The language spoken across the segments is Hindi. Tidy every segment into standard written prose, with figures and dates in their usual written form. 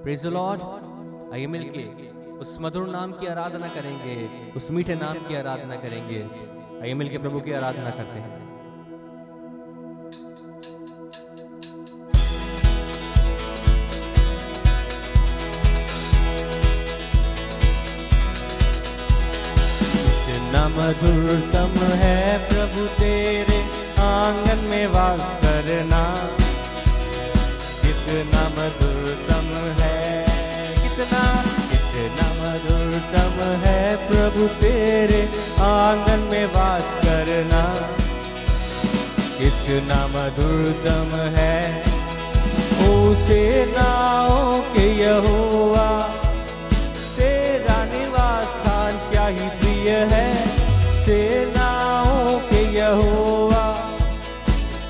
Praise the Lord. आइए मिलके उस मधुर नाम की आराधना करेंगे, उस मीठे नाम की आराधना करेंगे। आइए मिलके प्रभु की आराधना करते हैं। कितना मधुरतम है प्रभु तेरे आंगन में वास करना, कितना मधुरतम है, कितना कितना मधुरतम है प्रभु तेरे आंगन में वास करना, कितना मधुरतम है। ओ सेनाओं के यहोवा तेरा निवास स्थान क्या ही प्रिय है, सेनाओं के यहोवा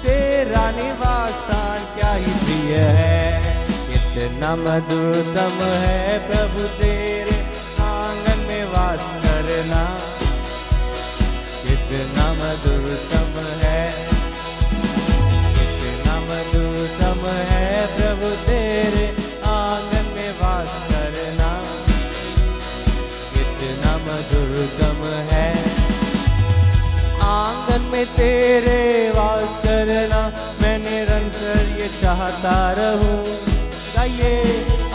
तेरा निवास स्थान क्या ही प्रिय है। कितना मधुरतम है प्रभु तेरे आंगन में वास करना, कितना मधुरतम है, कितना मधुरतम है प्रभु तेरे आंगन में वास करना, कितना मधुरतम है। आंगन में तेरे वास करना मैं निरंतर ये चाहता रहूं, गाइए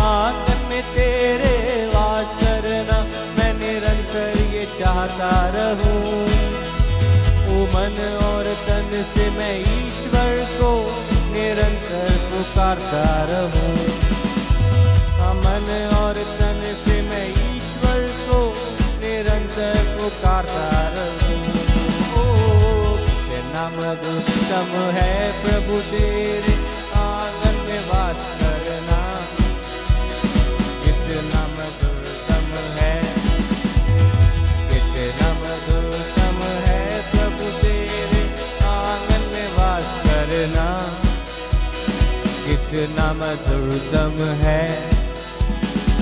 आंगन में तेरे वास करना मैं निरंतर ये चाहता रहूं। ओ मन और तन से मैं ईश्वर को निरंतर पुकारता रहूं, मन और तन से मैं ईश्वर को निरंतर पुकारता रहूं। कितना मधुरतम है प्रभु तेरे आंगन में वास करना, कितना मधुरतम है, कितना मधुरतम है प्रभु तेरे आंगन में वास करना, कितना मधुरतम है।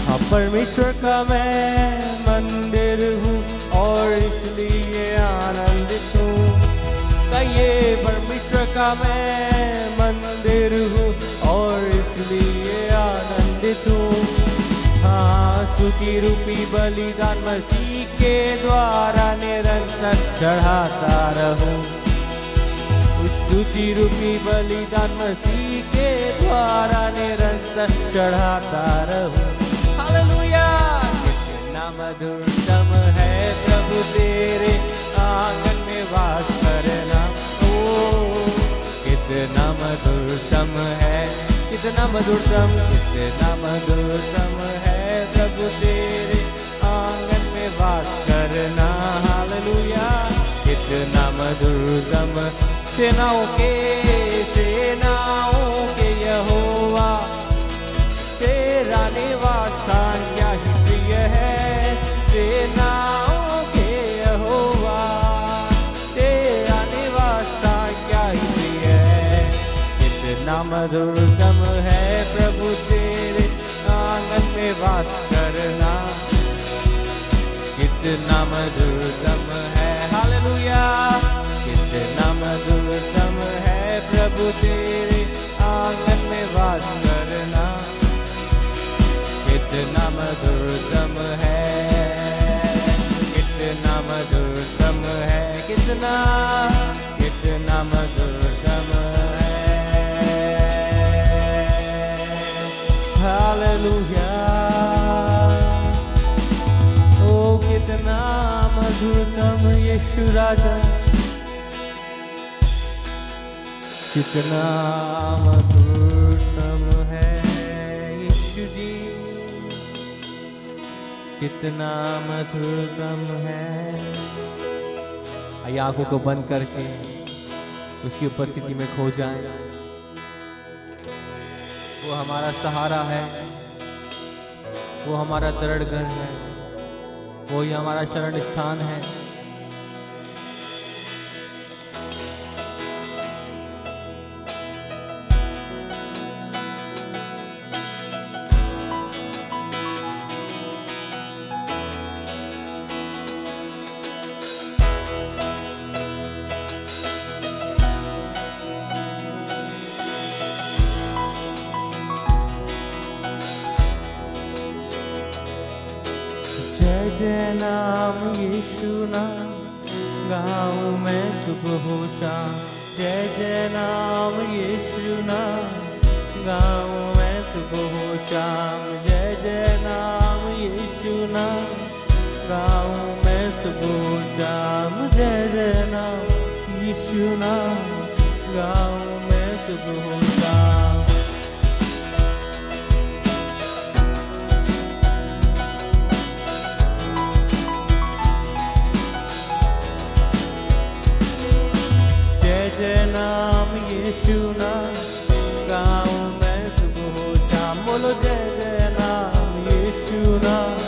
हाँ परमेश्वर का मैं मंदिर हूँ और इसलिए आनंदित हूँ, ये परमेश्वर का मैं मंदिर हूँ और इसलिए आनंदित हूँ। हाँ स्तुति रूपी बलिदान मसीह के द्वारा निरंतर चढ़ाता रहूं, स्तुति रूपी बलिदान मसीह के द्वारा निरंतर चढ़ाता रहूं। हालेलुया। कितना मधुरतम है प्रभु तेरे आंगन में वास करना, कितना मधुरतम है, कितना मधुरतम, कितना मधुरतम है प्रभु तेरे आंगन में वास करना। हालेलुया। कितना मधुरतम, सेनाओं के यहोवा तेरा निवास स्थान क्या ही प्रिय है, सेनाओं के यहोवा तेरा निवास स्थान क्या ही प्रिय है। कितना मधुरतम है प्रभु तेरे आंगन में वास करना, कितना मधुरतम है। हालेलुया। कितना मधुरतम है प्रभु तेरे आंगन में वास करना, कितना मधुरतम है, कितना मधुरतम है, कितना कितना मधुरतम है। हालेलुया। ओ कितना मधुरतम यीशु राजा, कितना मधुरतम है यीशु जी, कितना मधुरतम है। आइए आंखों को बंद करके उसकी उपस्थिति में खो जाएं। वो हमारा सहारा है, वो हमारा दृढ़ घर है, वो ही हमारा शरण स्थान है। जय नाम यीशु नाम गाऊं मैं सुबह हो शाम। जय जय नाम यीशु नाम गाऊं मैं सुबह हो शाम। जय जय नाम यीशु नाम गाऊं मैं सुबह हो शाम। जय जय नाम यीशु नाम गाऊं मैं सुबह हो शाम। जय नाम यीशु नाम गाऊं मैं सुबह हो शाम। बोलो जय जय नाम यीशु नाम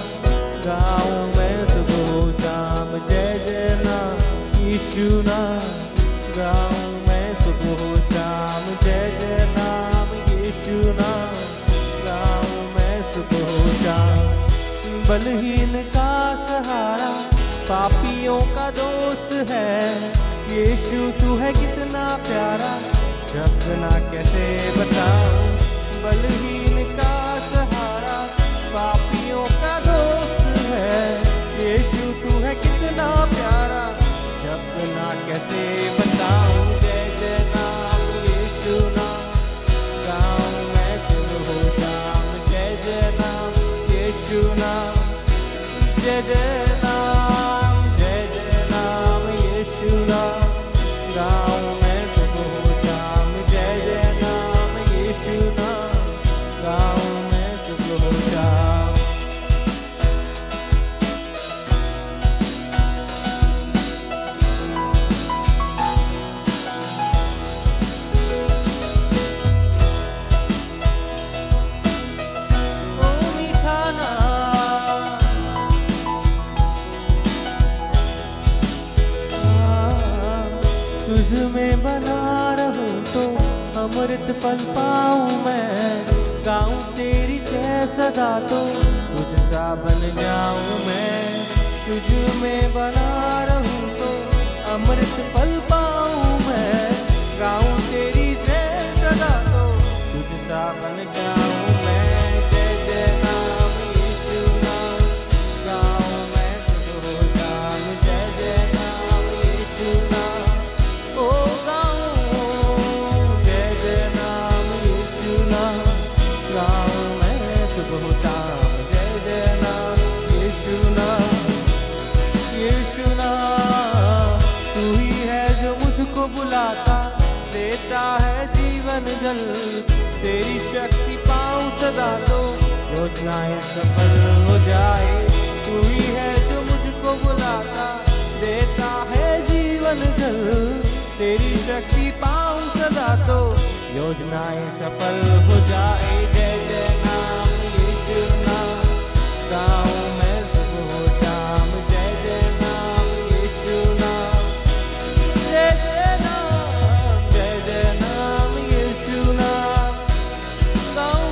गाऊं मैं सुबह हो शाम। जय जय नाम यीशु नाम गाऊं मैं सुबह हो शाम। जय जय नाम यीशु नाम गाऊं मैं सुबह हो शाम। बलहीन का सहारा पापियों का दोस्त है, यीशु तू है कितना प्यारा, शब्द ना कैसे बताऊं। बलहीन का सहारा पापियों का दोस्त है, यीशु तू है कितना प्यारा, शब्द ना कैसे बताऊं। जय जय नाम यीशु नाम गाऊं मैं सुबह हो शाम। जय जय नाम यीशु नाम। जय जय नाम, जय जय नाम यीशु नाम गाऊं मैं सुबह हो शाम। जय जय नाम यीशु नाम गाऊं मैं सुबह हो शाम। ओ मीठा नाम, तुझ में बना रहूं तो अमृत पल पाऊं मैं, गाऊं तेरी जय सदा तो तुझ सा बन जाऊं मैं। तुझ में बना रहूं तो अमृत पल पाऊं मैं, गाऊं तेरी जय सदा तो तुझ सा बन जाऊं मैं। जय जय नाम यीशु नाम गाऊं मैं सुबह हो शाम। जय जय नाम यीशु नाम ओ गाऊं। जय जय नाम यीशु नाम गाऊं मैं सुबह हो शाम। जय जय नाम यीशु नाम, यीशु नाम तू ही है जो मुझको बुलाता, देता है जीवन जल, तेरी शक्ति पाऊं सदा तो योजनाएं सफल हो जाए। तू ही है जो मुझको बुलाता, देता है जीवन जल, तेरी शक्ति पाऊं सदा तो योजनाएं सफल हो जाए। जय जय नाम यीशु नाम गाऊं मैं सुबह हो शाम। जय जय नाम यीशु नाम। जय जय नाम, जय जय नाम यीशु नाम गाऊं।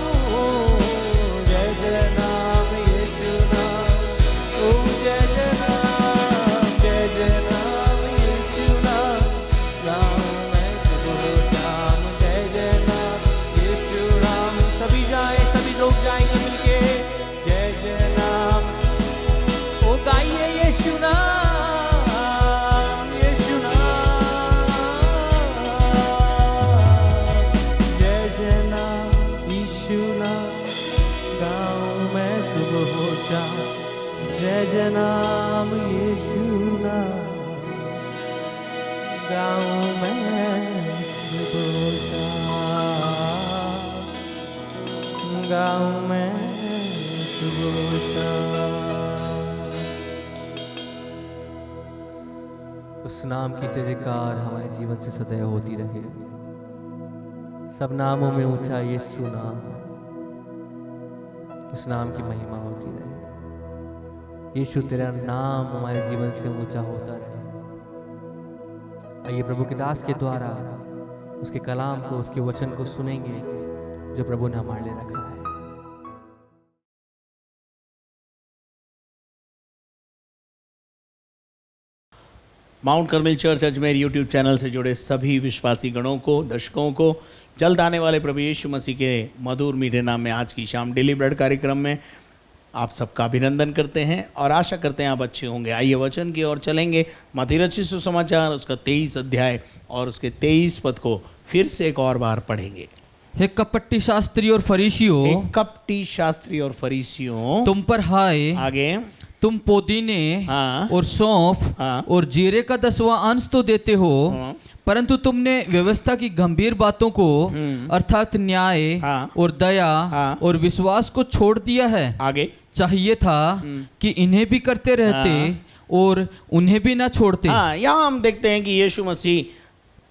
जय जय नाम यीशु नाम। ओ जय जय नाम, जय जय नाम यीशु नाम गाऊं मैं सुबह हो शाम। जय जय नाम यीशु नाम। सभी जाएं, सभी लोग जाएंगे मिलके। जय जय नाम, ओ गाइए यीशु नाम, यीशु नाम। जय जय नाम यीशु नाम गाऊं मैं सुबह हो शाम। जय जय नाम यीशु नाम गाऊं मैं सुबह हो शाम। गाऊं मैं सुबह हो शाम। उस नाम की जय जयकार हमारे जीवन से सदैव होती रहे। सब नामों में ऊंचा यीशु नाम, उस नाम की महिमा होती रहे। यीशु तेरा नाम हमारे जीवन से ऊंचा होता रहे। आइए प्रभु के दास के द्वारा उसके कलाम को, उसके वचन को सुनेंगे जो प्रभु ने हमारे लिए रखा है। Mount Carmel Church Ajmer YouTube channel से जुड़े सभी विश्वासी गणों को, दर्शकों को जल्द आने वाले प्रभु यीशु मसीह के मधुर मीठे नाम में आज की शाम डेली ब्रेड कार्यक्रम में आप सबका अभिनंदन करते हैं और आशा करते हैं आप अच्छे होंगे। आइए वचन की ओर चलेंगे। मत्ती रचित सुसमाचार उसका 23 अध्याय और उसके 23 पद को फिर से एक और बार पढ़ेंगे। हे कपटी शास्त्री और फरीसियों, एक कपटी शास्त्री और फरीसियों, तुम पर हाय, आगे तुम पुदीने हाँ। और सौंफ हाँ। और जीरे का 10वां अंश तो देते हो, हाँ। परंतु तुमने व्यवस्था की गंभीर बातों को अर्थात न्याय हाँ। और दया हाँ। और विश्वास को छोड़ दिया है। आगे चाहिए था कि इन्हें भी करते रहते और उन्हें भी ना छोड़ते। हाँ, यहाँ हम देखते हैं कि यीशु मसीह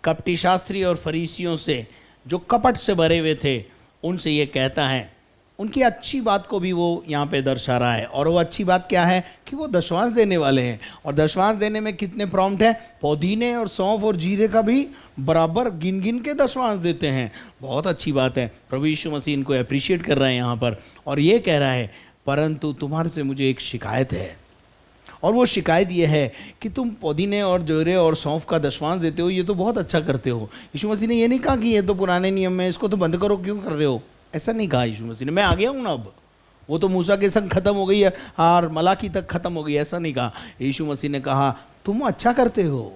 कपटी शास्त्री और फरीसियों से जो कपट से भरे हुए थे उनसे ये कहता है, उनकी अच्छी बात को भी वो यहाँ पे दर्शा रहा है। और वो अच्छी बात क्या है कि वो दशवांश देने वाले हैं। और दशवांश देने में कितने प्रॉम्प्ट हैं? पुदीने और सौंफ और जीरे का भी बराबर गिन गिन के दशवांश देते हैं। बहुत अच्छी बात है। प्रभु यीशु मसीह इनको अप्रिशिएट कर रहे हैं यहाँ पर और ये कह रहा है, परंतु तुम्हारे से मुझे एक शिकायत है। और वो शिकायत ये है कि तुम पुदीने और जीरे और सौंफ का दशवांश देते हो, ये तो बहुत अच्छा करते हो। यीशु मसीह ने ये नहीं कहा कि ये तो पुराने नियम में, इसको तो बंद करो, क्यों कर रहे हो? ऐसा नहीं कहा यीशु मसीह ने, मैं आ गया हूँ ना, अब वो तो मूसा के संग खत्म हो गई है और मलाकी तक खत्म हो गई, ऐसा नहीं कहा। यीशु मसीह ने कहा तुम अच्छा करते हो,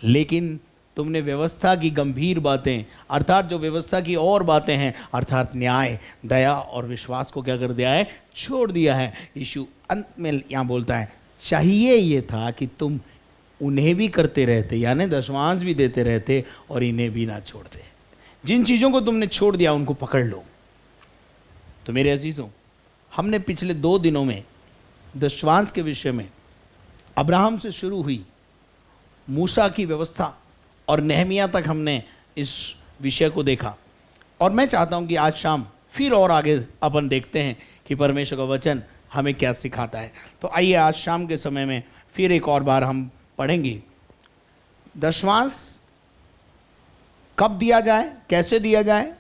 लेकिन तुमने व्यवस्था की गंभीर बातें अर्थात जो व्यवस्था की और बातें हैं अर्थात न्याय, दया और विश्वास को क्या कर दिया है? छोड़ दिया है। यीशु अंत में यहाँ बोलता है, चाहिए ये था कि तुम उन्हें भी करते रहते, यानी दशवांश भी देते रहते और इन्हें भी ना छोड़ते। जिन चीज़ों को तुमने छोड़ दिया उनको पकड़ लो। तो मेरे अजीजों, हमने पिछले 2 दिनों में दशवांश के विषय में अब्राहम से शुरू हुई मूसा की व्यवस्था और नेहमिया तक हमने इस विषय को देखा। और मैं चाहता हूं कि आज शाम फिर और आगे अपन देखते हैं कि परमेश्वर का वचन हमें क्या सिखाता है। तो आइए आज शाम के समय में फिर एक और बार हम पढ़ेंगे दशवांश कब दिया जाए, कैसे दिया जाए,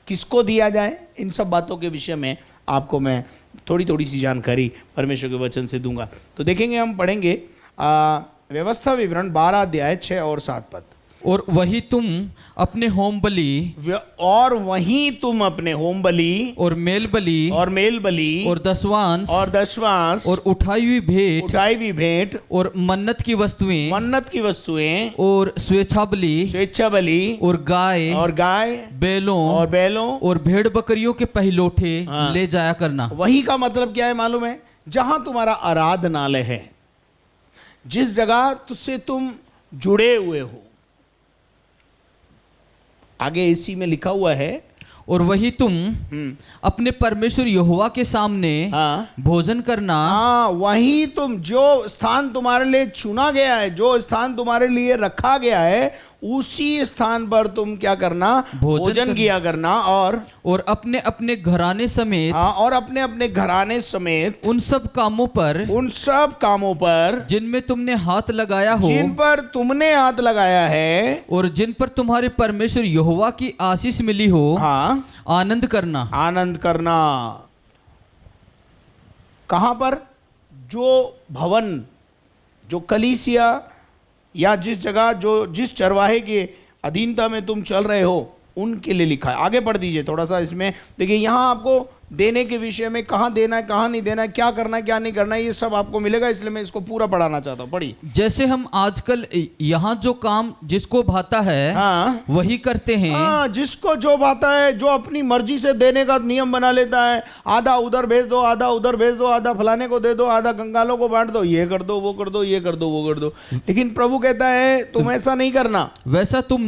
किसको दिया जाए, इन सब बातों के विषय में आपको मैं थोड़ी थोड़ी सी जानकारी परमेश्वर के वचन से दूंगा। तो देखेंगे, हम पढ़ेंगे व्यवस्था विवरण 12 अध्याय 6 और 7 पद। और वही तुम अपने होम बलि और वहीं तुम अपने होम बलि और मेल बलि और दशवांश और उठाई हुई भेंट और मन्नत की वस्तुएं और स्वेच्छा बलि और गाय बैलों और भेड़ बकरियों के पहिलौठे ले जाया करना। वही का मतलब क्या है मालूम है? जहां तुम्हारा आराधनालय है, जिस जगह तुझसे तुम जुड़े हुए हो, आगे इसी में लिखा हुआ है, और वही तुम अपने परमेश्वर यहोवा के सामने भोजन करना। वही तुम, जो स्थान तुम्हारे लिए चुना गया है, जो स्थान तुम्हारे लिए रखा गया है, उसी स्थान पर तुम क्या करना? भोजन किया करना। और अपने अपने घराने समेत और अपने अपने घराने समेत उन सब कामों पर जिनमें तुमने हाथ लगाया हो, जिन पर तुमने हाथ लगाया है और जिन पर तुम्हारे परमेश्वर यहोवा की आशीष मिली हो, आनंद करना। कहां पर? जो भवन, जो कलीसिया या जिस जगह, जिस चरवाहे के अधीनता में तुम चल रहे हो, उनके लिए लिखा है। आगे पढ़ दीजिए थोड़ा सा इसमें। देखिए यहाँ आपको देने के विषय में कहाँ देना है, कहाँ नहीं देना है, क्या करना है, क्या नहीं करना है, ये सब आपको मिलेगा, इसलिए मैं इसको पूरा पढ़ाना चाहता हूँ। पढ़िए। जैसे हम आजकल यहाँ जो काम जिसको भाता है वही करते हैं। जिसको जो भाता है, जो अपनी मर्जी से देने का नियम बना लेता है, आधा उधर भेज दो, आधा उधर भेज दो, आधा फलाने को दे दो, आधा कंगालों को बांट दो, ये कर दो, वो कर दो, ये कर दो, वो कर दो। लेकिन प्रभु कहता है तुम ऐसा नहीं करना, वैसा तुम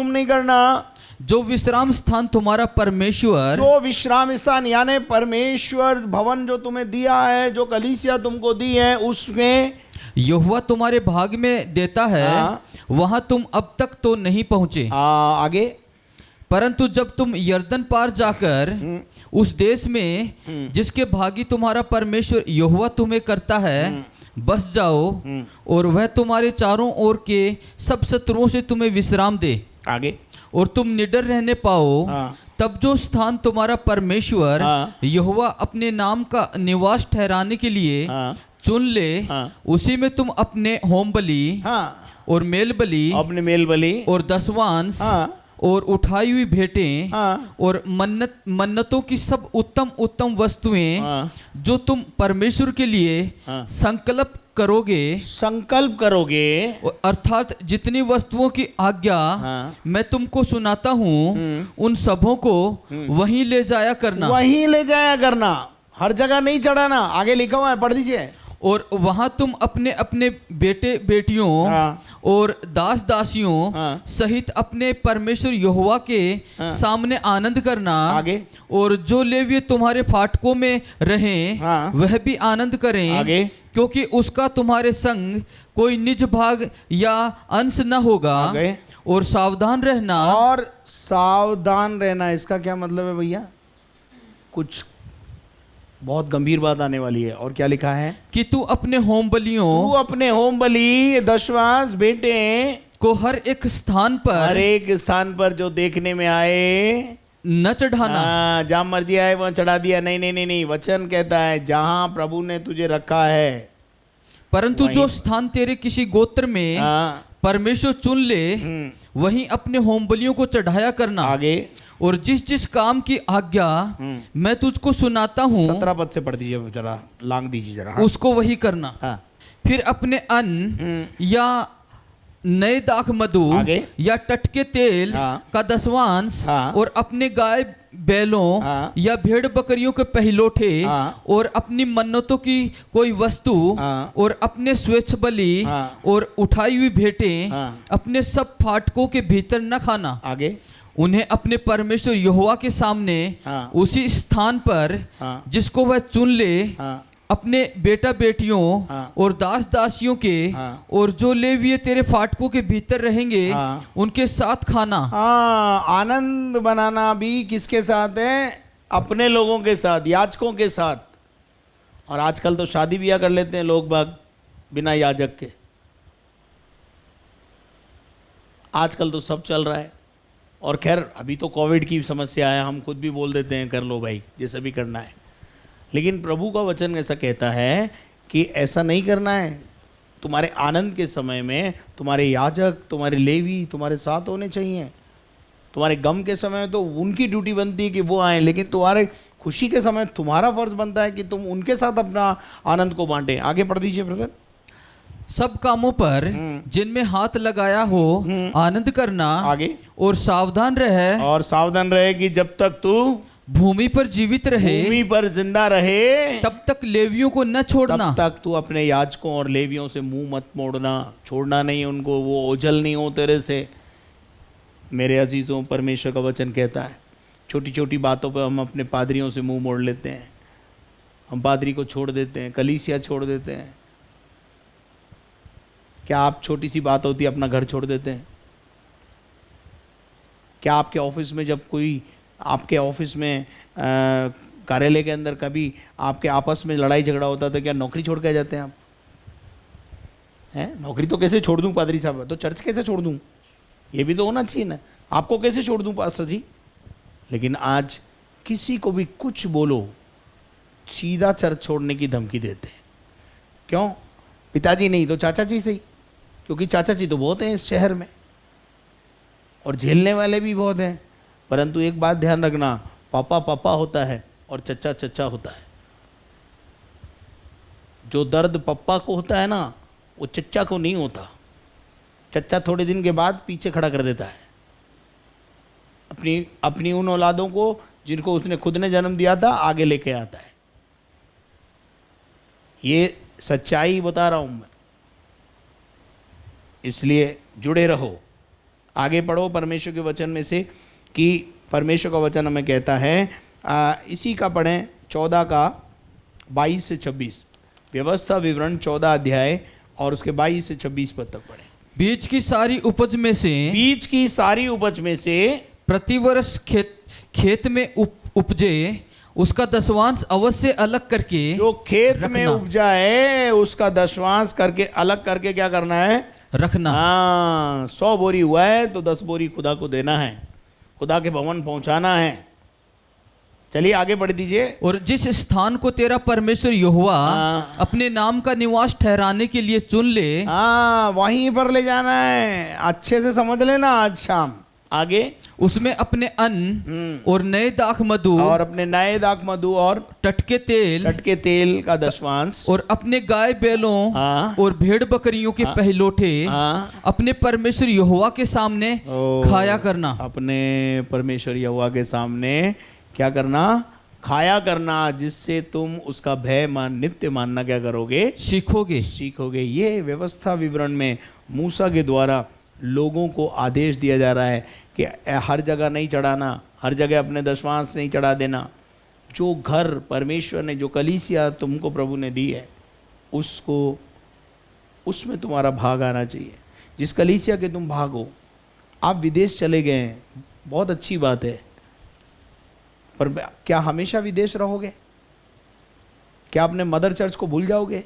नहीं करना। जो विश्राम स्थान तुम्हारा परमेश्वर, जो विश्राम स्थान यानी परमेश्वर भवन जो तुम्हें दिया है, जो कलीसिया तुमको दी है, उसमें यहोवा तुम्हारे भाग में देता है, वहां तुम अब तक तो नहीं पहुंचे। आगे, परंतु जब तुम यर्दन पार जाकर उस देश में जिसके भागी तुम्हारा परमेश्वर यहोवा तुम्हें करता है बस जाओ, और वह तुम्हारे चारों ओर के सब शत्रुओं से तुम्हें विश्राम दे, आगे, और तुम निडर रहने पाओ, तब जो स्थान तुम्हारा परमेश्वर यहोवा अपने नाम का निवास ठहराने के लिए चुन ले, उसी में तुम अपने होम बलि और मेल बलि और दशवांश और उठाई हुई भेंटें हाँ। और मन्नतों की सब उत्तम उत्तम वस्तुएं हाँ। जो तुम परमेश्वर के लिए हाँ। संकल्प करोगे, संकल्प करोगे, अर्थात जितनी वस्तुओं की आज्ञा हाँ। मैं तुमको सुनाता हूँ उन सबों को वहीं ले जाया करना, वहीं ले जाया करना, हर जगह नहीं चढ़ाना। आगे लिखा हुआ है, पढ़ दीजिए। और वहां तुम अपने अपने बेटे बेटियों हाँ। और दास दासियों हाँ। सहित अपने परमेश्वर यहोवा के सामने आनंद करना। आगे। और जो लेवीय तुम्हारे फाटकों में रहें हाँ। वह भी आनंद करें, आगे। क्योंकि उसका तुम्हारे संग कोई निज भाग या अंश न होगा। आगे। और सावधान रहना। और सावधान रहना, इसका क्या मतलब है भैया? कुछ बहुत गंभीर बात आने वाली है। और क्या लिखा है? कि तू अपने होम बलियों तू अपने होम बलि, दशवांश, बेटे को हर एक स्थान हर पर एक स्थान पर जो देखने में आए न चढ़ाना। हाँ, जहाँ मर्जी आए वहाँ चढ़ा दिया। नहीं नहीं नहीं नहीं, वचन कहता है जहाँ प्रभु ने तुझे रखा है, परंतु वहीं। जो स्थान तेरे किसी गोत्र में हाँ। परमेश्वर चुन ले वहीं अपने होम बलियों को चढ़ाया करना। आगे। और जिस जिस काम की आज्ञा मैं तुझको सुनाता हूँ 17 पद से पढ़ दीजिए जरा, लांग दीजिए जरा। हाँ। उसको वही करना। हाँ। फिर अपने अन्न या नए दाख मधु आगे। या टटके तेल हाँ। का दसवांश हाँ। और अपने गाय बैलों हाँ। या भेड़ बकरियों के पहिलोठे हाँ। और अपनी मन्नतों की कोई वस्तु हाँ। और अपने स्वेच्छ बलि हाँ। और उठाई हुई भेंटें हाँ। अपने सब फाटकों के भीतर न खाना। आगे। उन्हें अपने परमेश्वर यहोवा के सामने हाँ। उसी स्थान पर हाँ। जिसको वह चुन ले हाँ। अपने बेटा बेटियों हाँ। और दास दासियों के हाँ। और जो लेवीय तेरे फाटकों के भीतर रहेंगे हाँ। उनके साथ खाना। हाँ, आनंद बनाना भी किसके साथ है? अपने लोगों के साथ, याजकों के साथ। और आजकल तो शादी ब्याह कर लेते हैं लोग बाग बिना याजक के। आजकल तो सब चल रहा है। और खैर अभी तो कोविड की समस्या है, हम खुद भी बोल देते हैं कर लो भाई, जैसा भी करना है। लेकिन प्रभु का वचन ऐसा कहता है कि ऐसा नहीं करना है। तुम्हारे आनंद के समय में तुम्हारे याजक, तुम्हारे लेवी तुम्हारे साथ होने चाहिए। तुम्हारे गम के समय में तो उनकी ड्यूटी बनती है कि वो आए, लेकिन तुम्हारे खुशी के समय तुम्हारा फर्ज बनता है कि तुम उनके साथ अपना आनंद को बांटे। आगे पढ़ दीजिए ब्रदर। सब कामों पर जिनमें हाथ लगाया हो आनंद करना। आगे। और सावधान रहे, और सावधान रहे कि जब तक तू भूमि पर जीवित रहे भूमि पर जिंदा रहे तब तक लेवियों को न छोड़ना। तब तक तू अपने याजकों और लेवियों से मुंह मत मोड़ना, छोड़ना नहीं उनको, वो ओझल नहीं हो तेरे से। मेरे अजीजों, परमेश्वर का वचन कहता है छोटी छोटी बातों पर हम अपने पादरियों से मुंह मोड़ लेते हैं। हम पादरी को छोड़ देते हैं, कलीसिया छोड़ देते हैं। क्या आप छोटी सी बात होती है अपना घर छोड़ देते हैं? क्या आपके ऑफिस में जब कोई आपके ऑफिस में कार्यालय के अंदर कभी आपके आपस में लड़ाई झगड़ा होता था, क्या नौकरी छोड़ के जाते हैं आप? हैं? नौकरी तो कैसे छोड़ दूं पादरी साहब, तो चर्च कैसे छोड़ दूं? ये भी तो होना चाहिए ना। आपको कैसे छोड़ दूं पास्टर जी? लेकिन आज किसी को भी कुछ बोलो, सीधा चर्च छोड़ने की धमकी देते हैं। क्यों? पिताजी नहीं तो चाचा जी सही, क्योंकि चाचा जी तो बहुत हैं इस शहर में और झेलने वाले भी बहुत हैं। परंतु एक बात ध्यान रखना, पापा पापा होता है और चचा चचा होता है। जो दर्द पप्पा को होता है ना, वो चचा को नहीं होता। चचा थोड़े दिन के बाद पीछे खड़ा कर देता है अपनी उन औलादों को जिनको उसने खुद ने जन्म दिया था, आगे लेके आता है। ये सच्चाई बता रहा हूं मैं, इसलिए जुड़े रहो। आगे पढ़ो परमेश्वर के वचन में से कि परमेश्वर का वचन हमें कहता है, इसी का पढ़ें 14 का 22 से 26, व्यवस्था विवरण 14 अध्याय और उसके 22 से 26 पद तक पढ़ें। बीज की सारी उपज में से, बीज की सारी उपज में से प्रतिवर्ष खेत में उपजे उसका दशवांश अवश्य अलग करके, जो खेत में रखना। उपजा है उसका दशवांश करके अलग करके क्या करना है? रखना। हाँ, 100 बोरी हुआ है तो 10 बोरी खुदा को देना है, खुदा के भवन पहुंचाना है। चलिए आगे बढ़ दीजिए। और जिस स्थान को तेरा परमेश्वर यहोवा हाँ। अपने नाम का निवास ठहराने के लिए चुन ले, हाँ, वहीं पर ले जाना है। अच्छे से समझ लेना आज शाम। आगे उसमें अपने अन्न और नए दाख मधु और अपने नए दाख मधु और टटके तेल टटके तेल का दशमांश और अपने गाय बैलों हाँ। और भेड़ बकरियों के पहलोठे हाँ। अपने परमेश्वर यहोवा के सामने ओ, खाया करना। अपने परमेश्वर यहोवा के सामने क्या करना? खाया करना, जिससे तुम उसका भय नित्य मानना क्या करोगे? सीखोगे। ये व्यवस्था विवरण में मूसा के द्वारा लोगों को आदेश दिया जा रहा है कि हर जगह नहीं चढ़ाना, हर जगह अपने दशमांश नहीं चढ़ा देना। जो घर परमेश्वर ने, जो कलीसिया तुमको प्रभु ने दी है, उसको, उसमें तुम्हारा भाग आना चाहिए। जिस कलीसिया के तुम भाग हो, आप विदेश चले गए हैं, बहुत अच्छी बात है, पर क्या हमेशा विदेश रहोगे? क्या अपने मदर चर्च को भूल जाओगे?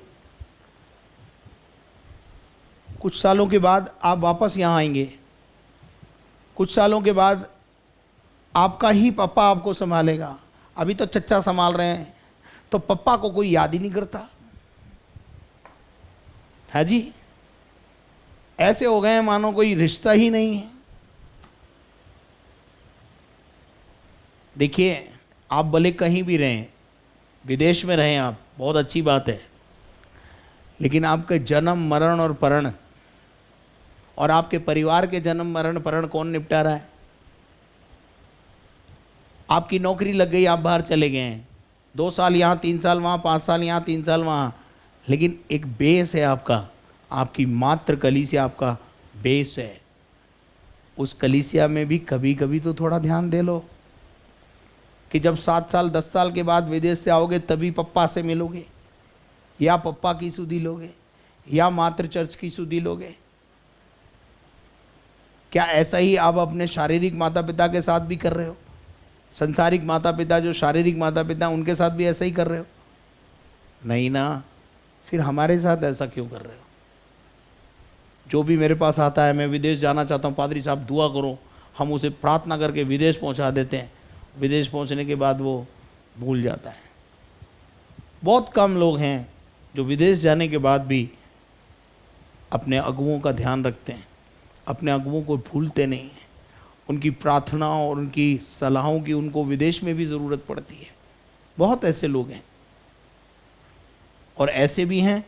कुछ सालों के बाद आप वापस यहाँ आएंगे, कुछ सालों के बाद आपका ही पप्पा आपको संभालेगा। अभी तो चच्चा संभाल रहे हैं, तो पप्पा को कोई याद ही नहीं करता है जी। ऐसे हो गए हैं मानो कोई रिश्ता ही नहीं है। देखिए, आप भले कहीं भी रहें, विदेश में रहें आप, बहुत अच्छी बात है, लेकिन आपके जन्म मरण और परण और आपके परिवार के जन्म मरण परण कौन निपटा रहा है? आपकी नौकरी लग गई, आप बाहर चले गए हैं, 2 साल यहाँ 3 साल वहाँ, 5 साल यहाँ 3 साल वहाँ, लेकिन एक बेस है आपका, आपकी मात्र कलीसिया आपका बेस है। उस कलीसिया में भी कभी कभी तो थोड़ा ध्यान दे लो कि जब 7 साल 10 साल के बाद विदेश से आओगे तभी पप्पा से मिलोगे, या पप्पा की सुधि लोगे, या मात्र चर्च की सुधि लोगे। क्या ऐसा ही आप अपने शारीरिक माता पिता के साथ भी कर रहे हो? संसारिक माता पिता, जो शारीरिक माता पिता, उनके साथ भी ऐसा ही कर रहे हो? नहीं ना। फिर हमारे साथ ऐसा क्यों कर रहे हो? जो भी मेरे पास आता है, मैं विदेश जाना चाहता हूँ, पादरी साहब दुआ करो, हम उसे प्रार्थना करके विदेश पहुँचा देते हैं। विदेश पहुँचने के बाद वो भूल जाता है। बहुत कम लोग हैं जो विदेश जाने के बाद भी अपने अगुओं का ध्यान रखते हैं, अपने अगुओं को भूलते नहीं हैं। उनकी प्रार्थना और उनकी सलाहों की उनको विदेश में भी ज़रूरत पड़ती है। बहुत ऐसे लोग हैं, और ऐसे भी हैं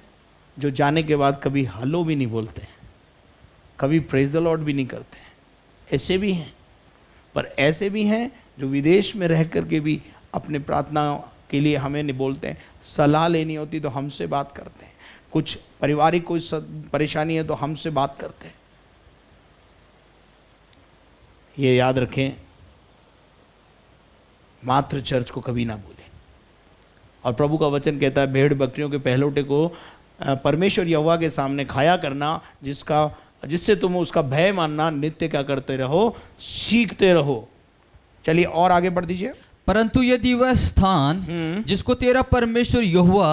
जो जाने के बाद कभी हेलो भी नहीं बोलते हैं, कभी प्रेज द लॉर्ड भी नहीं करते हैं। ऐसे भी हैं, पर ऐसे भी हैं जो विदेश में रह कर के भी अपने प्रार्थना के लिए हमें नहीं बोलते हैं। सलाह लेनी होती तो हमसे बात करते हैं, कुछ पारिवारिक कोई परेशानी है तो हमसे बात करते हैं। ये याद रखें, मात्र चर्च को कभी ना भूलें। और प्रभु का वचन कहता है, भेड़ बकरियों के पहलोटे को परमेश्वर यहोवा के सामने खाया करना, जिससे तुम उसका भय मानना नित्य क्या करते रहो? सीखते रहो। चलिए और आगे बढ़ दीजिए। परंतु यदि वह स्थान जिसको तेरा परमेश्वर यहोवा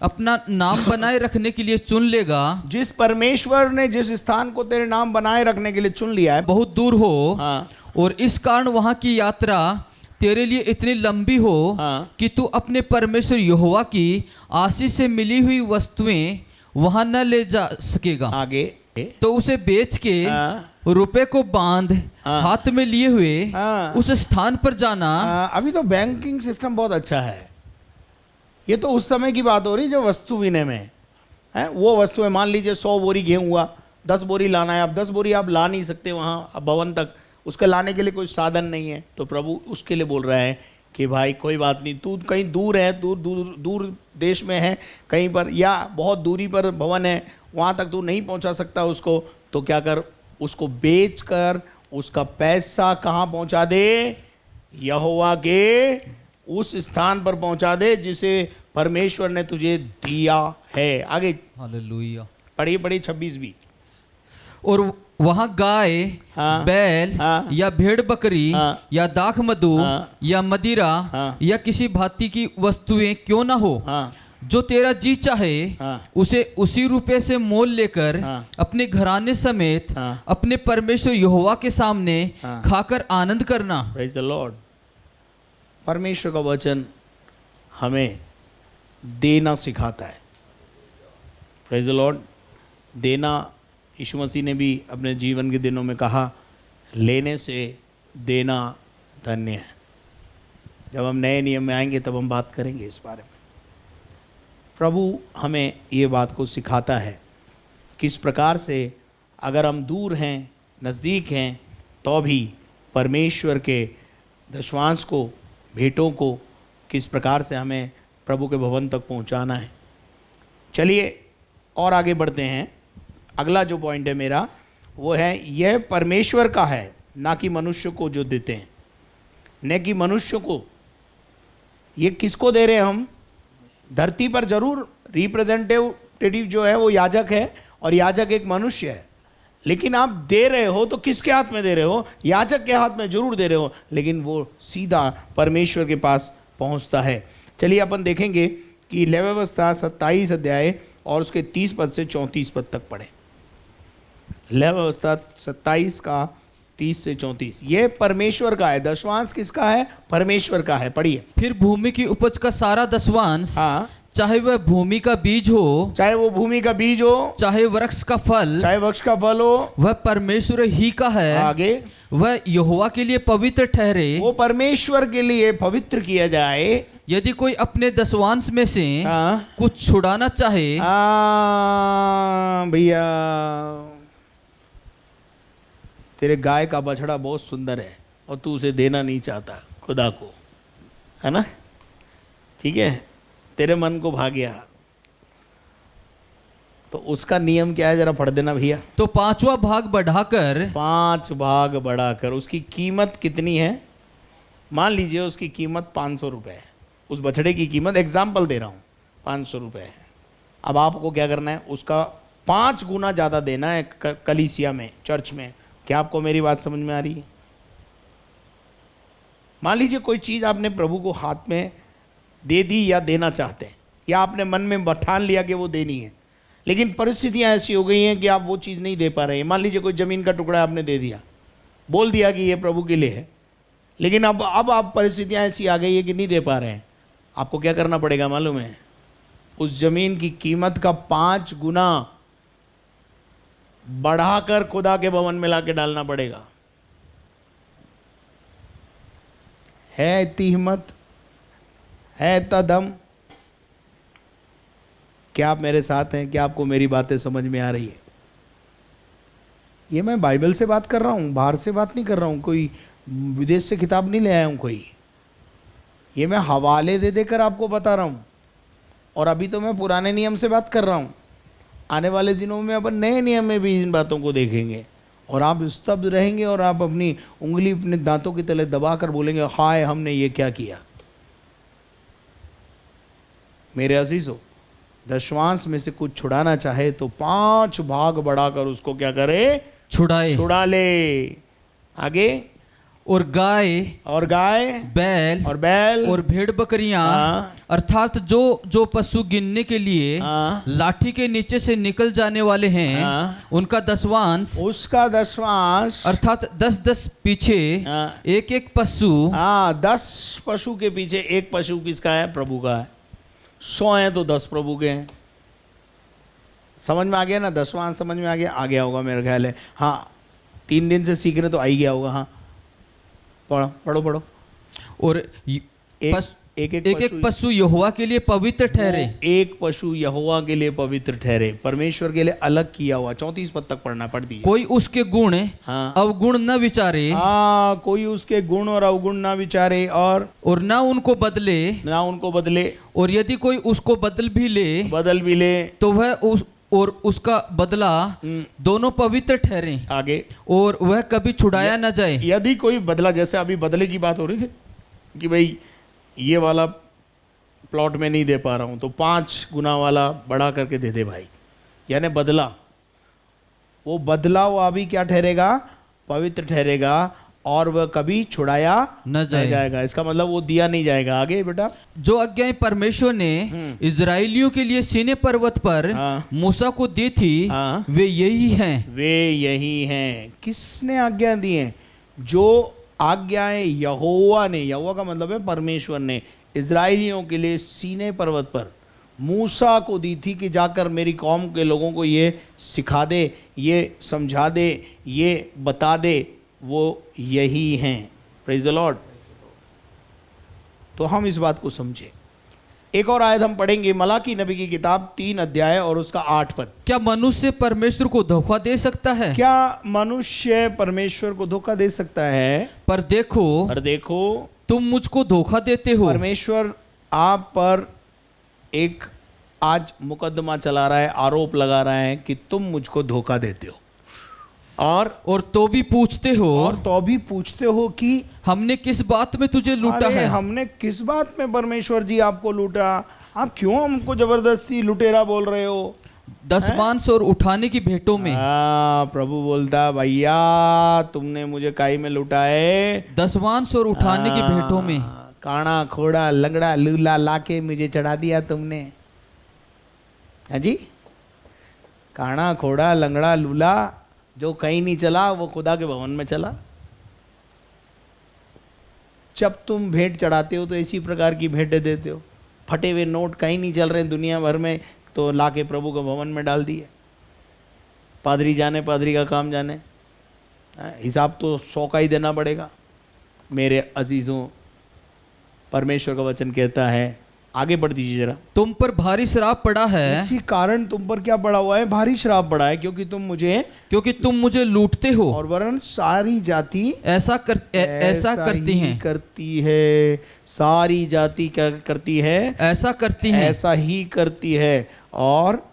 अपना नाम बनाए रखने के लिए चुन लेगा, जिस परमेश्वर ने जिस स्थान को तेरे नाम बनाए रखने के लिए चुन लिया है, बहुत दूर हो, हाँ, और इस कारण वहां की यात्रा तेरे लिए इतनी लंबी हो, हाँ, कि तू अपने परमेश्वर यहोवा की आशीष से मिली हुई वस्तुएं वहां न ले जा सकेगा, आगे तो उसे बेच के हाँ, रुपए को बांध हाथ में लिए हुए हाँ, उस स्थान पर जाना। अभी तो बैंकिंग सिस्टम बहुत अच्छा है। ये तो उस समय की बात हो रही जो वस्तु विनय में है। वो वस्तु है, मान लीजिए 100 बोरी गेहूं हुआ, 10 बोरी लाना है। अब 10 बोरी आप ला नहीं सकते वहाँ अब भवन तक, उसके लाने के लिए कोई साधन नहीं है, तो प्रभु उसके लिए बोल रहे हैं कि भाई कोई बात नहीं, तू कहीं दूर है, दूर देश में है कहीं पर, या बहुत दूरी पर भवन है, वहाँ तक तू नहीं पहुँचा सकता उसको, तो क्या कर, उसको बेच कर उसका पैसा कहाँ पहुँचा दे? यहोवा के उस स्थान पर पहुँचा दे जिसे परमेश्वर ने तुझे दिया है। आगे हालेलुया। पढ़िए 26 और वहां गाय, हाँ, बैल, हाँ, या भेड़ बकरी, हाँ, या दाख मधु, हाँ, या मदिरा, हाँ, या किसी भांति की वस्तुएं क्यों ना हो, हाँ, जो तेरा जी चाहे हाँ, उसे उसी रुपए से मोल लेकर हाँ, अपने घराने समेत हाँ, अपने परमेश्वर यहोवा के सामने हाँ, खाकर आनंद करना। Praise the Lord. परमेश्वर का वचन हमें देना सिखाता है। Praise the Lord. देना, यीशु मसीह ने भी अपने जीवन के दिनों में कहा लेने से देना धन्य है। जब हम नए नियम में आएंगे तब हम बात करेंगे इस बारे में। प्रभु हमें ये बात को सिखाता है किस प्रकार से अगर हम दूर हैं, नज़दीक हैं, तो भी परमेश्वर के दशवांश को, भेंटों को किस प्रकार से हमें प्रभु के भवन तक पहुंचाना है। चलिए और आगे बढ़ते हैं। अगला जो पॉइंट है मेरा वो है, यह परमेश्वर का है, ना कि मनुष्य को जो देते हैं। न कि मनुष्य को, ये किसको दे रहे हैं हम? धरती पर जरूर रिप्रेजेंटेटिव जो है वो याजक है, और याजक एक मनुष्य है, लेकिन आप दे रहे हो तो किसके हाथ में दे रहे हो? याजक के हाथ में जरूर दे रहे हो, लेकिन वो सीधा परमेश्वर के पास पहुंचता है। चलिए अपन देखेंगे कि लेवी व्यवस्था 27 अध्याय और उसके 30 पद से 34 पद तक पढ़े। लेवी व्यवस्था 27 का 30 से 34, ये परमेश्वर का है। दशवांश किसका है? परमेश्वर का है। पढ़िए। फिर भूमि की उपज का सारा दशवांश, हाँ, चाहे वह भूमि का बीज हो, चाहे वो भूमि का बीज हो, चाहे वृक्ष का फल, चाहे वृक्ष का फल हो, वह परमेश्वर ही का है। आगे, वह यहोवा के लिए पवित्र ठहरे। वो परमेश्वर के लिए पवित्र किया जाए। यदि कोई अपने दशवांश में से हाँ, कुछ छुड़ाना चाहे, भैया तेरे गाय का बछड़ा बहुत सुंदर है और तू उसे देना नहीं चाहता खुदा को, है ना? ठीक है, तेरे मन को भा गया, तो उसका नियम क्या है? जरा पढ़ देना भैया। तो 5वां भाग बढ़ाकर, 5 भाग बढ़ाकर। उसकी कीमत कितनी है? मान लीजिए उसकी कीमत 500 रुपये है। उस बछड़े की कीमत, एग्जाम्पल दे रहा हूँ, 500 रुपये है। अब आपको क्या करना है? उसका 5 गुना ज़्यादा देना है कलीसिया में, चर्च में। क्या आपको मेरी बात समझ में आ रही है? मान लीजिए कोई चीज़ आपने प्रभु को हाथ में दे दी या देना चाहते हैं, या आपने मन में ठान लिया कि वो देनी है, लेकिन परिस्थितियां ऐसी हो गई हैं कि आप वो चीज़ नहीं दे पा रहे हैं। मान लीजिए कोई ज़मीन का टुकड़ा आपने दे दिया, बोल दिया कि ये प्रभु के लिए है, लेकिन अब आप परिस्थितियां ऐसी आ गई है कि नहीं दे पा रहे हैं। आपको क्या करना पड़ेगा मालूम है? उस ज़मीन की कीमत का 5 गुना बढ़ाकर खुदा के भवन में लाके डालना पड़ेगा। है इतनी हिम्मत? है इतना दम? क्या आप मेरे साथ हैं? क्या आपको मेरी बातें समझ में आ रही है? ये मैं बाइबल से बात कर रहा हूँ, बाहर से बात नहीं कर रहा हूँ, कोई विदेश से किताब नहीं ले आया हूँ कोई। ये मैं हवाले दे देकर आपको बता रहा हूँ। और अभी तो मैं पुराने नियम से बात कर रहा हूँ। आने वाले दिनों में अपन नए नियम में भी इन बातों को देखेंगे, और आप स्तब्ध रहेंगे और आप अपनी उंगली अपने दांतों की तले दबाकर बोलेंगे, हाय हमने ये क्या किया। मेरे अजीजों, दशवांश में से कुछ छुड़ाना चाहे तो 5 भाग बढ़ाकर उसको क्या करे? छुड़ा ले। आगे, और गाय बैल और भेड़ बकरियां, अर्थात जो पशु गिनने के लिए लाठी के नीचे से निकल जाने वाले हैं, उनका दशवांश, उसका दशवांश, अर्थात 10-10 पीछे एक पशु। 10 पशु के पीछे एक पशु किसका है? प्रभु का है। 100 हैं तो 10 प्रभु के हैं। समझ में आ गया ना? दशवांश समझ में आ गया होगा मेरा ख्याल है। हाँ, 3 दिन से सीख रहे तो आ ही गया होगा। हाँ, पढ़ो। और एक पशु यहोवा के लिए पवित्र ठहरे। एक पशु यहोवा के लिए पवित्र ठहरे, परमेश्वर के लिए अलग किया हुआ। 34 पद तक पढ़ना, पढ़ दी। कोई उसके गुण अवगुण न विचारे। कोई उसके गुण और अवगुण ना विचारे, और ना उनको बदले। और यदि कोई उसको बदल भी ले तो वह उसका बदला दोनों पवित्र ठहरे। आगे, और वह कभी छुड़ाया न जाए। यदि कोई बदला, जैसे अभी बदले की बात हो रही थी कि भाई ये वाला प्लॉट में नहीं दे पा रहा हूँ तो 5 गुना वाला बढ़ा करके दे दे भाई, यानी बदला। वो बदला हुआ अभी क्या ठहरेगा? पवित्र ठहरेगा, और वह कभी छुड़ाया न जाएगा। इसका मतलब वो दिया नहीं जाएगा। आगे बेटा, जो आज्ञाएं परमेश्वर ने इजराइलियों के लिए सीने पर्वत पर मूसा को दी थी, वे यही हैं। किसने आज्ञा दी हैं? जो आज्ञाएं यहोवा का मतलब है परमेश्वर ने इजराइलियों के लिए सीने पर्वत पर मूसा को दी थी कि जाकर मेरी कौम के लोगों को ये सिखा दे, ये समझा दे, ये बता दे, वो यही हैं। Praise the Lord. तो हम इस बात को समझें। एक और आयत हम पढ़ेंगे, मलाकी नबी की किताब 3 अध्याय और उसका 8 पद। क्या मनुष्य परमेश्वर को धोखा दे सकता है? क्या मनुष्य परमेश्वर को धोखा दे सकता है? पर देखो तुम मुझको धोखा देते हो। परमेश्वर आप पर एक आज मुकदमा चला रहा है, आरोप लगा रहा है कि तुम मुझको धोखा देते हो, और तो भी पूछते हो, और तो भी पूछते हो कि हमने किस बात में तुझे लूटा अरे है? हमने किस बात में परमेश्वर जी आपको लूटा? आप क्यों हमको जबरदस्ती लुटेरा बोल रहे हो? 10 मांस और उठाने की भेंटों में। प्रभु बोलता, भैया तुमने मुझे काई में लूटा है? 10 मांस और उठाने की भेंटों में। काना खोड़ा लंगड़ा लूला लाके मुझे चढ़ा दिया तुमने। है जी? काना खोड़ा लंगड़ा लूला जो कहीं नहीं चला वो खुदा के भवन में चला। जब तुम भेंट चढ़ाते हो तो इसी प्रकार की भेंटें देते हो। फटे हुए नोट कहीं नहीं चल रहे दुनिया भर में, तो लाके प्रभु के भवन में डाल दिए। पादरी जाने, पादरी का काम जाने। हिसाब तो 100 का ही देना पड़ेगा। मेरे अजीजों, परमेश्वर का वचन कहता है, आगे बढ़ दीजिए जरा। तुम पर भारी श्राप पड़ा है। इसी कारण तुम पर क्या पड़ा हुआ है? भारी श्राप पड़ा है, क्योंकि तुम मुझे लूटते हो, और वरन सारी जाति ऐसा करती हैं। करती है। सारी जाति क्या करती है? ऐसा करती हैं। ऐसा ही करती है। और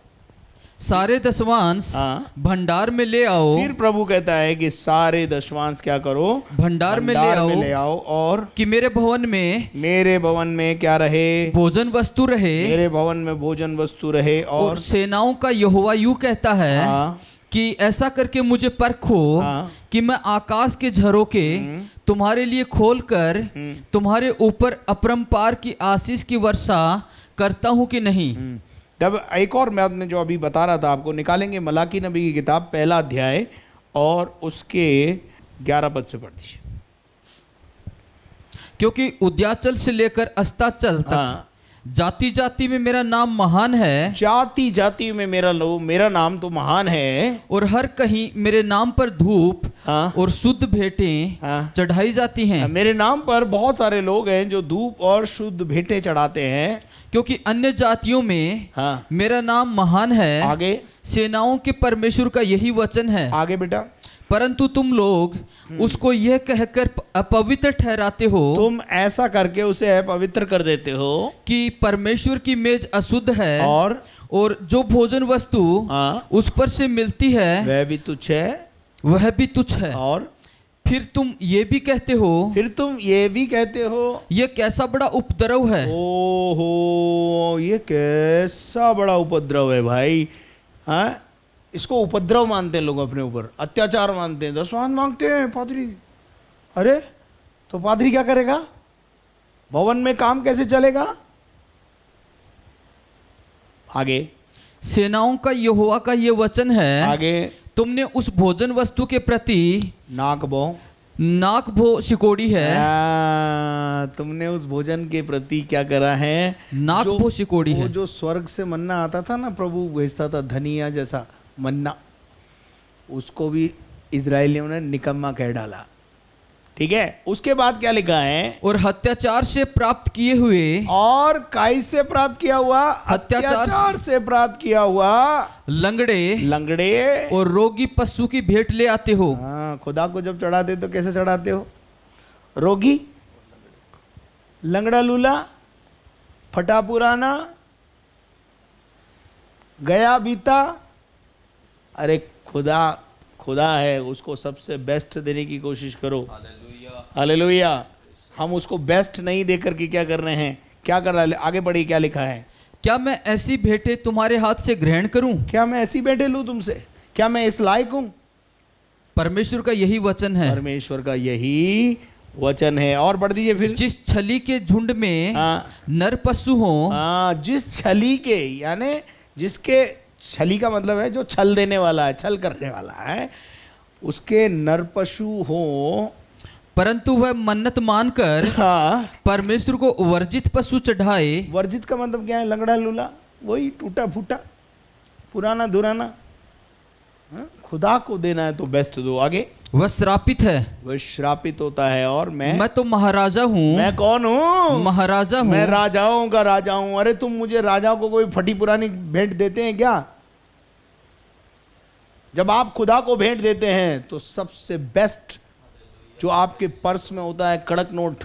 सारे दशमांश भंडार में ले आओ। फिर प्रभु कहता है कि सारे दशमांश क्या करो? भंडार में ले आओ, और कि मेरे भवन में क्या रहे? भोजन वस्तु रहे। मेरे भवन में भोजन वस्तु रहे। और सेनाओं का यहोवा यूं कहता है कि ऐसा करके मुझे परखो कि मैं आकाश के झरोके तुम्हारे लिए खोलकर तुम्हारे ऊपर अपरंपार की आशीष की वर्षा करता हूं कि नहीं। जब एक और मैं जो अभी बता रहा था आपको, निकालेंगे मलाकी नबी की किताब 1 अध्याय और उसके 11 पद से पढ़ दीजिए। क्योंकि उद्याचल से लेकर अस्ताचल तक जाति जाति में मेरा नाम महान है। जाति जाति में मेरा नाम तो महान है। और हर कहीं मेरे नाम पर धूप और शुद्ध भेंटें चढ़ाई जाती हैं। मेरे नाम पर बहुत सारे लोग हैं जो धूप और शुद्ध भेंटें चढ़ाते हैं। क्योंकि अन्य जातियों में मेरा नाम महान है। आगे, सेनाओं के परमेश्वर का यही वचन है। आगे बेटा। परंतु तुम लोग उसको यह कहकर अपवित्र ठहराते हो। तुम ऐसा करके उसे अपवित्र कर देते हो कि परमेश्वर की मेज अशुद्ध है, और जो भोजन वस्तु उस पर से मिलती है वह भी तुच्छ है। वह भी तुच्छ है। और फिर तुम ये भी कहते हो ये कैसा बड़ा उपद्रव है। ओहो, ये कैसा बड़ा उपद्रव है भाई। हाँ, इसको उपद्रव मानते हैं लोग अपने ऊपर, अत्याचार मानते हैं, दशमांश मांगते हैं पादरी। अरे तो पादरी क्या करेगा? भवन में काम कैसे चलेगा? आगे, सेनाओं का यहोवा का ये वचन है। आगे, तुमने उस भोजन वस्तु के प्रति नाक भो सिकोड़ी है। तुमने उस भोजन के प्रति क्या करा है? नाक भो सिकोड़ी है। जो स्वर्ग से मन्ना आता था ना, प्रभु भेजता था धनिया जैसा मन्ना, उसको भी इजरायलियों ने निकम्मा कह डाला। ठीक है, उसके बाद क्या लिखा है? और अत्याचार से प्राप्त किए हुए, और काई से प्राप्त किया हुआ? अत्याचार से प्राप्त किया हुआ लंगड़े और रोगी पशु की भेंट ले आते हो। हाँ, खुदा को जब चढ़ाते तो कैसे चढ़ाते हो? रोगी, लंगड़ा लूला, फटा पुराना, गया बीता। अरे खुदा है, उसको सबसे बेस्ट देने की कोशिश करो। हालेलुया। हम उसको बेस्ट नहीं देकर के क्या कर रहे हैं? क्या कर रहा है? आगे बढ़िए, क्या लिखा है? क्या मैं ऐसी भेंटें तुम्हारे हाथ से ग्रहण करूं? क्या मैं ऐसी भेंटें लूं तुमसे? क्या मैं इस लायक हूं? परमेश्वर का यही वचन है। परमेश्वर का यही वचन है। और बढ़ दीजिए फिर। जिस छली के झुंड में नर पशु हो। जिस छली के, यानी जिसके, छली का मतलब है जो छल देने वाला है, छल करने वाला है, उसके नर पशु हो, परंतु वह मन्नत मानकर परमेश्वर को वर्जित पशु चढ़ाए। वर्जित का मतलब क्या है? लंगड़ा लूला, वही टूटा फूटा पुराना धुराना। खुदा को देना है तो बेस्ट दो। आगे, वह श्रापित है। वह श्रापित होता है। और मैं तो महाराजा हूँ। मैं कौन हूँ? महाराजा हूँ। मैं राजाओं का राजा हूँ। अरे तुम मुझे राजाओं को कोई फटी पुरानी भेंट देते हैं क्या? जब आप खुदा को भेंट देते हैं तो सबसे बेस्ट जो आपके पर्स में होता है, कड़क नोट,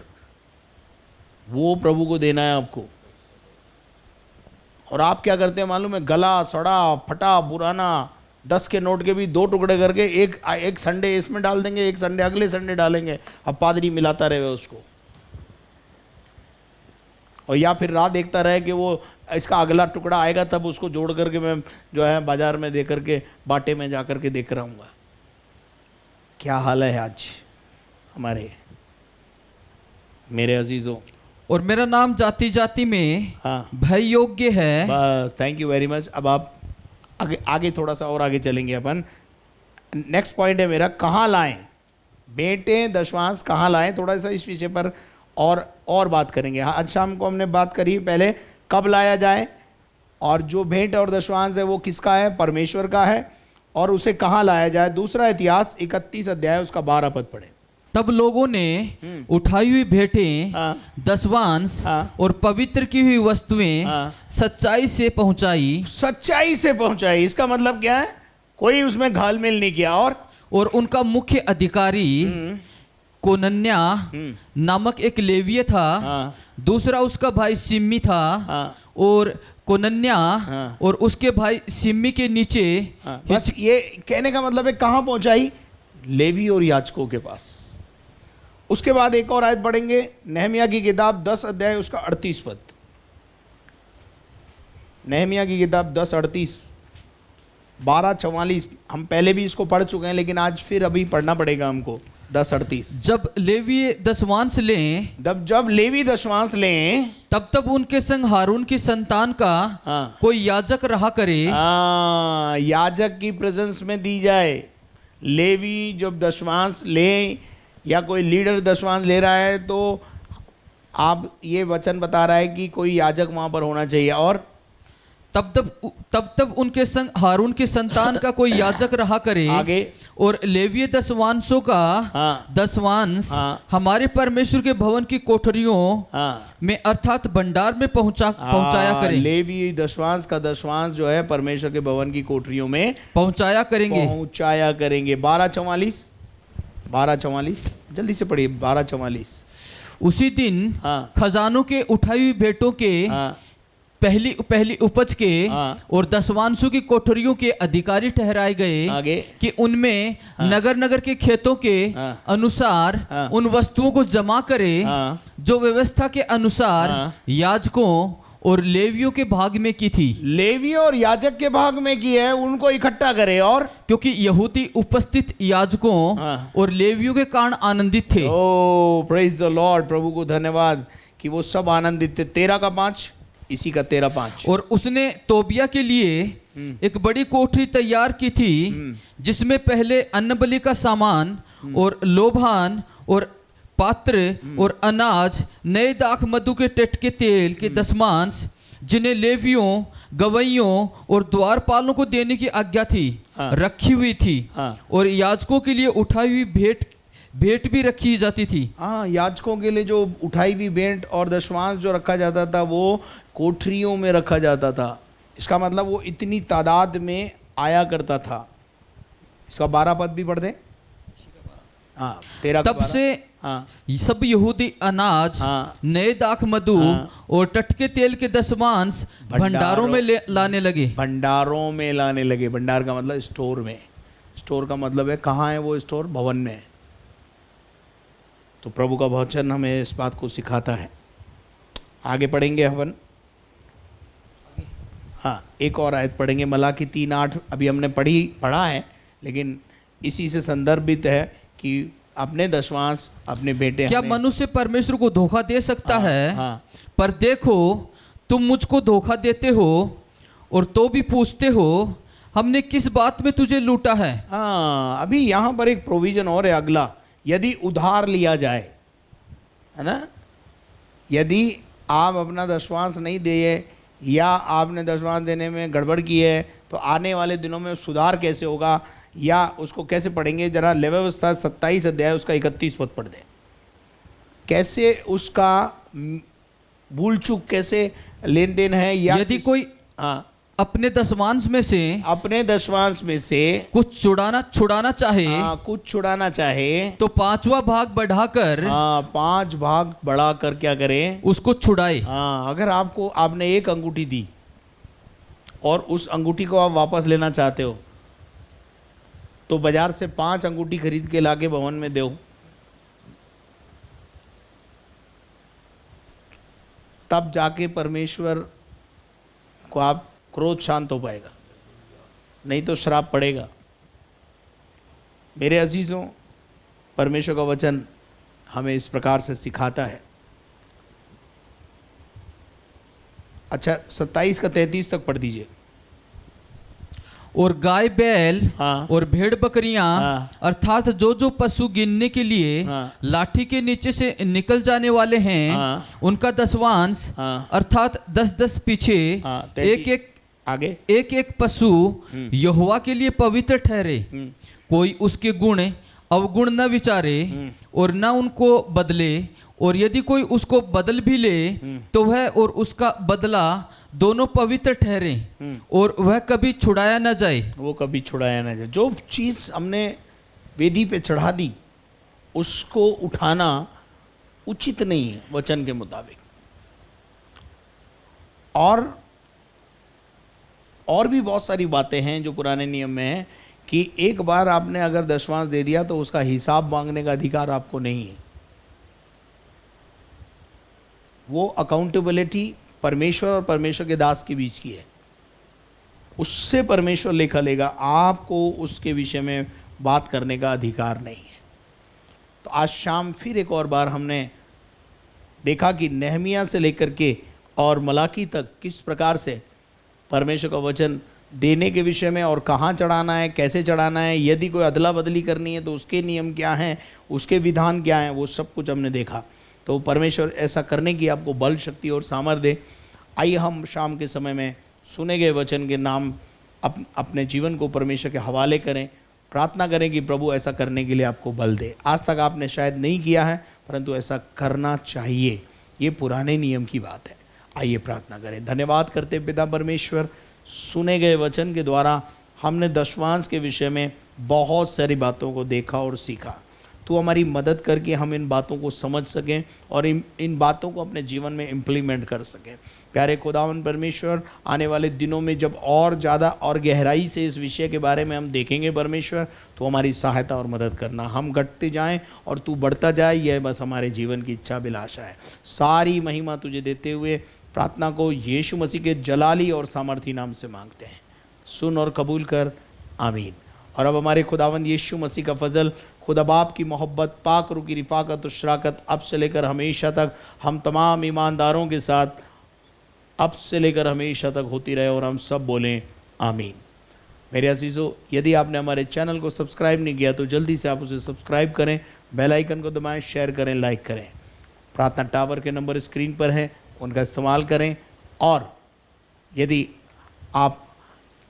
वो प्रभु को देना है आपको। और आप क्या करते हैं मालूम है? गला सड़ा फटा पुराना 10 के नोट के भी 2 टुकड़े करके एक संडे इसमें डाल देंगे, एक संडे अगले संडे डालेंगे। अब पादरी मिलाता रहे उसको, और या फिर राह देखता रहे कि वो इसका अगला टुकड़ा आएगा तब उसको जोड़ करके मैं जो है बाजार में दे करके बाटे में जा करके देख रहा हूँ। क्या हाल है आज हमारे, मेरे अजीजों। और मेरा नाम जाति जाति में हाँ, भय योग्य है। बस, थैंक यू वेरी मच। अब आप आगे थोड़ा सा और आगे चलेंगे अपन। नेक्स्ट पॉइंट है मेरा, कहाँ लाएं बेटे दशवांश, कहाँ लाएं? थोड़ा सा इस विषय पर और बात करेंगे। हाँ, आज शाम को हमने बात करी पहले कब लाया जाए, और जो भेंट और दशवांश है वो किसका है? परमेश्वर का है। और उसे कहाँ लाया जाए? दूसरा इतिहास 31 अध्याय उसका 12 पद पढ़े। तब लोगों ने उठाई हुई भेंटें, हाँ, दशवांश हाँ, और पवित्र की हुई वस्तुएं हाँ, सच्चाई से पहुंचाई। सच्चाई से पहुंचाई। इसका मतलब क्या है? कोई उसमें घालमेल नहीं किया। और उनका मुख्य अधिकारी कोनन्या नामक एक लेवीय था। हाँ, दूसरा उसका भाई सिम्मी था। हाँ, और कोनन्या हाँ, और उसके भाई सिम्मी के नीचे हाँ, बस ये कहने का मतलब है कहाँ पहुंचाई? लेवी और याजकों के पास। उसके बाद एक और आयत पढ़ेंगे, नहमिया की किताब 10 अध्याय उसका 38 पद। नहमिया की किताब 10:38, 12:44। हम पहले भी इसको पढ़ चुके हैं लेकिन आज फिर अभी पढ़ना पड़ेगा हमको। 10:38। जब लेवी दशवांश लें, जब लेवी दशवांश लें, तब उनके संग हारून की संतान का हाँ, कोई याजक रहा करे। हाँ, याजक की प्रेजेंस में दी जाए। लेवी जब दशवांश लें या कोई लीडर दशवांश ले रहा है तो आप ये वचन बता रहा है कि कोई याजक वहां पर होना चाहिए। और तब उनके संग हारून की संतान का कोई याजक रहा करे। आगे, और लेवीय दशवांशों का हाँ, दशवांश हाँ, हमारे परमेश्वर के भवन की कोठरियों हाँ, में अर्थात भंडार में पहुंचाया करें। लेवी दशवांश का दशवांश जो है परमेश्वर के भवन की कोठरियों में पहुंचाया करेंगे। 12:44 जल्दी से पढ़िए। 12:44। उसी दिन हाँ, खजानों के उठाई हुई भेंटों के हाँ, पहली उपज के हाँ, और दशवांशों की कोठरियों के अधिकारी ठहराए गए आगे, कि उनमें नगर नगर के खेतों के हाँ, अनुसार हाँ, उन वस्तुओं को जमा करे हाँ, जो व्यवस्था के अनुसार हाँ, याजकों और लेवियों के भाग में की थी। लेवी और याजक के भाग में की है, उनको इकट्ठा करे। और क्योंकि यहूदी उपस्थित याजकों हाँ, और लेवियों के कारण आनंदित थे। ओ प्रेज द लॉर्ड, प्रभु को धन्यवाद कि वो सब आनंदित थे। 13:5 इसी का 13:5। और उसने तोबिया के लिए एक बड़ी कोठरी तैयार की थी जिसमें पहले अन्न बलि का सामान और लोभान और पात्र और अनाज, नए दाख मधु के टटके तेल के दशमांश, जिन्हें लेवियों, गवैयों और द्वारपालों को देने की आज्ञा थी, हाँ, रखी हुई थी। हाँ, और याजकों के लिए उठाई हुई भेंट भी रखी जाती थी। हाँ, याजकों के लिए जो उठाई हुई भेंट और दशवांश जो रखा जाता था वो कोठरियों में रखा जाता था। इसका मतलब वो इतनी तादाद में आया करता था। इसका 12 पद भी पढ़ दे। हाँ, 13 तब से हाँ, सब यहूदी अनाज, हाँ, नए दाख मधु हाँ, और टटके तेल के दशमांश भंडारों में लाने लगे। भंडारों में लाने लगे। भंडार का मतलब स्टोर में। स्टोर का मतलब है कहाँ है वो स्टोर? भवन में। तो प्रभु का वचन हमें इस बात को सिखाता है। आगे पढ़ेंगे अपन। हाँ, एक और आयत पढ़ेंगे, मलाकी 3:8। अभी हमने पढ़ा है लेकिन इसी से संदर्भित है कि अपने दशवांश, अपने बेटे। क्या मनुष्य परमेश्वर को धोखा दे सकता है? हाँ, पर देखो, तुम मुझको धोखा देते हो और तो भी पूछते हो हमने किस बात में तुझे लूटा है। हाँ, अभी यहाँ पर एक प्रोविजन और है अगला। यदि उधार लिया जाए, है ना, यदि आप अपना दशवांश नहीं दिए या आपने दशवांश देने में गड़बड़ की है तो आने वाले दिनों में सुधार कैसे होगा, या उसको कैसे पढ़ेंगे, जरा लेव्यवस्था 27 अध्याय उसका 31 पद पढ़ दें। कैसे उसका भूल चूक कैसे लेन देन है, या यदि कोई हाँ अपने दशमांश में से अपने दशमांश में से कुछ छुड़ाना चाहे, कुछ छुड़ाना चाहे तो 5वां भाग बढ़ाकर 5 भाग बढ़ाकर क्या करें, उसको छुड़ाए। अगर आपने एक अंगूठी दी और उस अंगूठी को आप वापस लेना चाहते हो तो बाजार से 5 अंगूठी खरीद के लाके भवन में दो, तब जाके परमेश्वर को आप क्रोध शांत हो पाएगा, नहीं तो श्राप पड़ेगा। मेरे अजीजों, परमेश्वर का वचन हमें इस प्रकार से सिखाता है। अच्छा 27 का 33 तक पढ़ दीजिए। और गाय बैल हाँ। और भेड़ बकरियां हाँ। अर्थात जो जो पशु गिनने के लिए हाँ। लाठी के नीचे से निकल जाने वाले हैं, हाँ। उनका दशवांश हाँ। अर्थात 10-10 पीछे हाँ, आगे एक एक पशु यहोवा के लिए पवित्र ठहरे। कोई उसके गुण अवगुण न विचारे और न उनको बदले, और यदि कोई उसको बदल भी ले तो वह और उसका बदला दोनों पवित्र ठहरे और वह कभी छुड़ाया न जाए। वो कभी छुड़ाया ना जाए। जो चीज़ हमने वेदी पे चढ़ा दी उसको उठाना उचित नहीं है वचन के मुताबिक। और भी बहुत सारी बातें हैं जो पुराने नियम में है कि एक बार आपने अगर दशमांश दे दिया तो उसका हिसाब मांगने का अधिकार आपको नहीं है। वो अकाउंटेबिलिटी परमेश्वर और परमेश्वर के दास के बीच की है, उससे परमेश्वर लेखा लेगा, आपको उसके विषय में बात करने का अधिकार नहीं है। तो आज शाम फिर एक और बार हमने देखा कि नेहमिया से लेकर के और मलाकी तक किस प्रकार से परमेश्वर का वचन देने के विषय में, और कहाँ चढ़ाना है, कैसे चढ़ाना है, यदि कोई अदला बदली करनी है तो उसके नियम क्या हैं, उसके विधान क्या हैं, वो सब कुछ हमने देखा। तो परमेश्वर ऐसा करने की आपको बल, शक्ति और सामर्थ्य दे। आइए हम शाम के समय में सुने गए वचन के नाम अपने जीवन को परमेश्वर के हवाले करें, प्रार्थना करें कि प्रभु ऐसा करने के लिए आपको बल दे। आज तक आपने शायद नहीं किया है, परंतु ऐसा करना चाहिए, ये पुराने नियम की बात है। आइए प्रार्थना करें। धन्यवाद करते पिता परमेश्वर, सुने गए वचन के द्वारा हमने दशवांश के विषय में बहुत सारी बातों को देखा और सीखा। तो हमारी मदद करके हम इन बातों को समझ सकें और इन बातों को अपने जीवन में इम्प्लीमेंट कर सकें। प्यारे खुदावन परमेश्वर, आने वाले दिनों में जब और ज़्यादा और गहराई से इस विषय के बारे में हम देखेंगे परमेश्वर, तो हमारी सहायता और मदद करना। हम घटते जाएं और तू बढ़ता जाए, यह बस हमारे जीवन की इच्छा अभिलाषा है। सारी महिमा तुझे देते हुए प्रार्थना को यीशु मसीह के जलाली और सामर्थी नाम से मांगते हैं। सुन और कबूल कर, आमीन। और अब हमारे खुदावंद यीशु मसीह का फजल, खुदा बाप की मोहब्बत, पाक रूह की रिफाकत और शराकत अब से लेकर हमेशा तक हम तमाम ईमानदारों के साथ अब से लेकर हमेशा तक होती रहे। और हम सब बोलें आमीन। मेरे अजीज़ों, यदि आपने हमारे चैनल को सब्सक्राइब नहीं किया तो जल्दी से आप उसे सब्सक्राइब करें, बेल आइकन को दबाएं, शेयर करें, लाइक करें। प्रार्थना टावर के नंबर स्क्रीन पर हैं, उनका इस्तेमाल करें। और यदि आप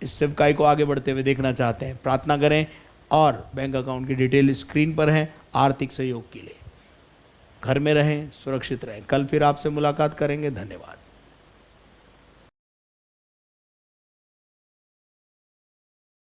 इस सेवकाई को आगे बढ़ते हुए देखना चाहते हैं, प्रार्थना करें। और बैंक अकाउंट की डिटेल स्क्रीन पर है आर्थिक सहयोग के लिए। घर में रहें, सुरक्षित रहें। कल फिर आपसे मुलाकात करेंगे। धन्यवाद।